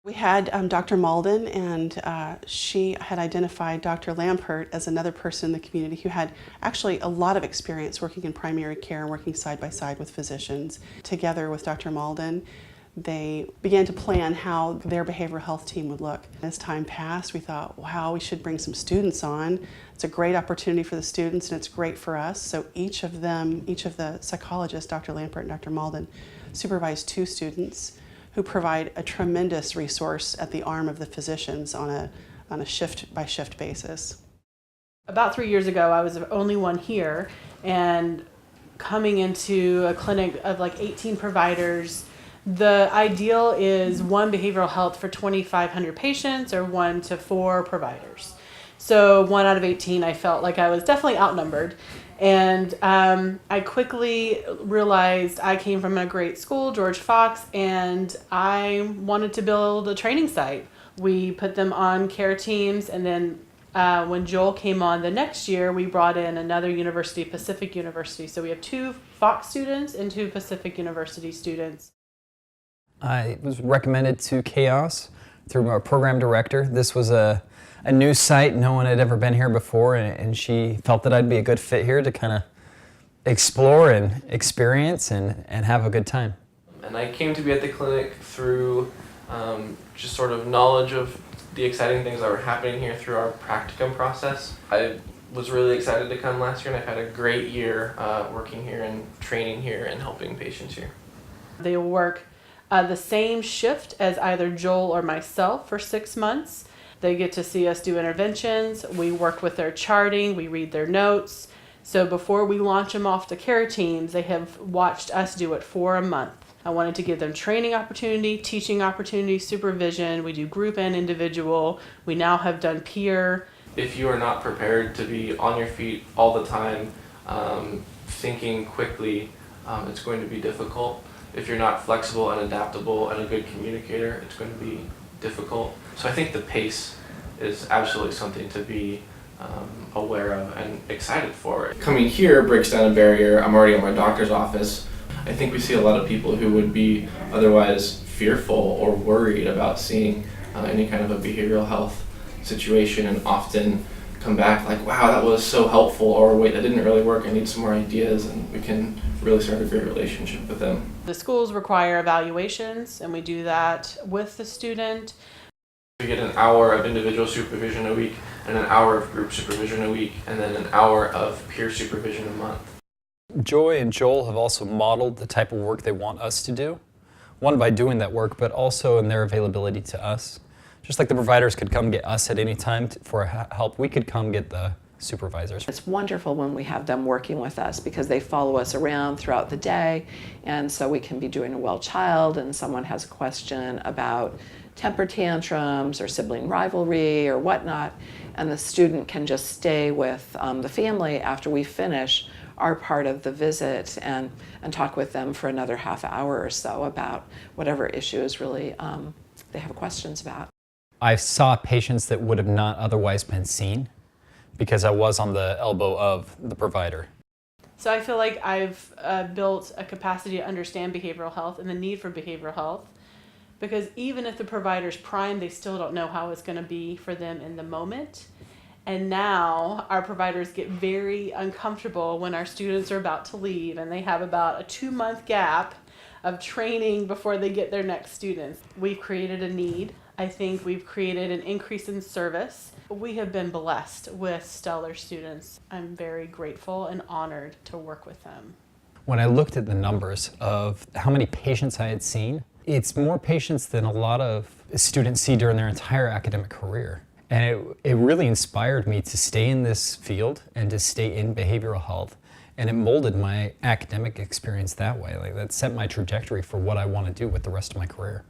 We had Dr. Malden, and she had identified Dr. Lampert as another person in the community who had actually a lot of experience working in primary care and working side by side with physicians. Together with Dr. Malden, they began to plan how their behavioral health team would look. As time passed, we thought, wow, we should bring some students on. It's a great opportunity for the students and it's great for us. So each of the psychologists, Dr. Lampert and Dr. Malden, supervised 2 students who provide a tremendous resource at the arm of the physicians on a shift-by-shift basis. About 3 years ago, I was the only one here, and coming into a clinic of like 18 providers, the ideal is 1 behavioral health for 2,500 patients or 1 to 4 providers. So 1 out of 18, I felt like I was definitely outnumbered. And I quickly realized I came from a great school, George Fox, and I wanted to build a training site. We put them on care teams, and then when Joel came on the next year, we brought in another university, Pacific University. So we have 2 Fox students and 2 Pacific University students. I was recommended to Chaos through our program director. This was a new site. No one had ever been here before, and she felt that I'd be a good fit here to kind of explore and experience and have a good time. And I came to be at the clinic through just sort of knowledge of the exciting things that were happening here through our practicum process. I was really excited to come last year, and I've had a great year working here and training here and helping patients here. They will work the same shift as either Joel or myself for 6 months. They get to see us do interventions. We work with their charting. We read their notes. So before we launch them off to care teams, they have watched us do it for a month. I wanted to give them training opportunity, teaching opportunity, supervision. We do group and individual. We now have done peer. If you are not prepared to be on your feet all the time, thinking quickly, it's going to be difficult. If you're not flexible and adaptable and a good communicator, it's going to be difficult. So I think the pace is absolutely something to be aware of and excited for. Coming here breaks down a barrier. I'm already in my doctor's office. I think we see a lot of people who would be otherwise fearful or worried about seeing any kind of a behavioral health situation, and often come back like, wow, that was so helpful, or wait, that didn't really work, I need some more ideas, and we can really start a great relationship with them. The schools require evaluations, and we do that with the student. We get an hour of individual supervision a week, and an hour of group supervision a week, and then an hour of peer supervision a month. Joy and Joel have also modeled the type of work they want us to do. One, by doing that work, but also in their availability to us. Just like the providers could come get us at any time for help, we could come get the supervisors. It's wonderful when we have them working with us because they follow us around throughout the day, and so we can be doing a well child and someone has a question about temper tantrums or sibling rivalry or whatnot, and the student can just stay with the family after we finish our part of the visit and talk with them for another half hour or so about whatever issues really they have questions about. I saw patients that would have not otherwise been seen because I was on the elbow of the provider. So I feel like I've built a capacity to understand behavioral health and the need for behavioral health, because even if the provider's primed, they still don't know how it's going to be for them in the moment. And now our providers get very uncomfortable when our students are about to leave, and they have about a 2-month gap of training before they get their next students. We've created a need. I think we've created an increase in service. We have been blessed with stellar students. I'm very grateful and honored to work with them. When I looked at the numbers of how many patients I had seen, it's more patients than a lot of students see during their entire academic career. And it really inspired me to stay in this field and to stay in behavioral health. And it molded my academic experience that way. Like, that set my trajectory for what I want to do with the rest of my career.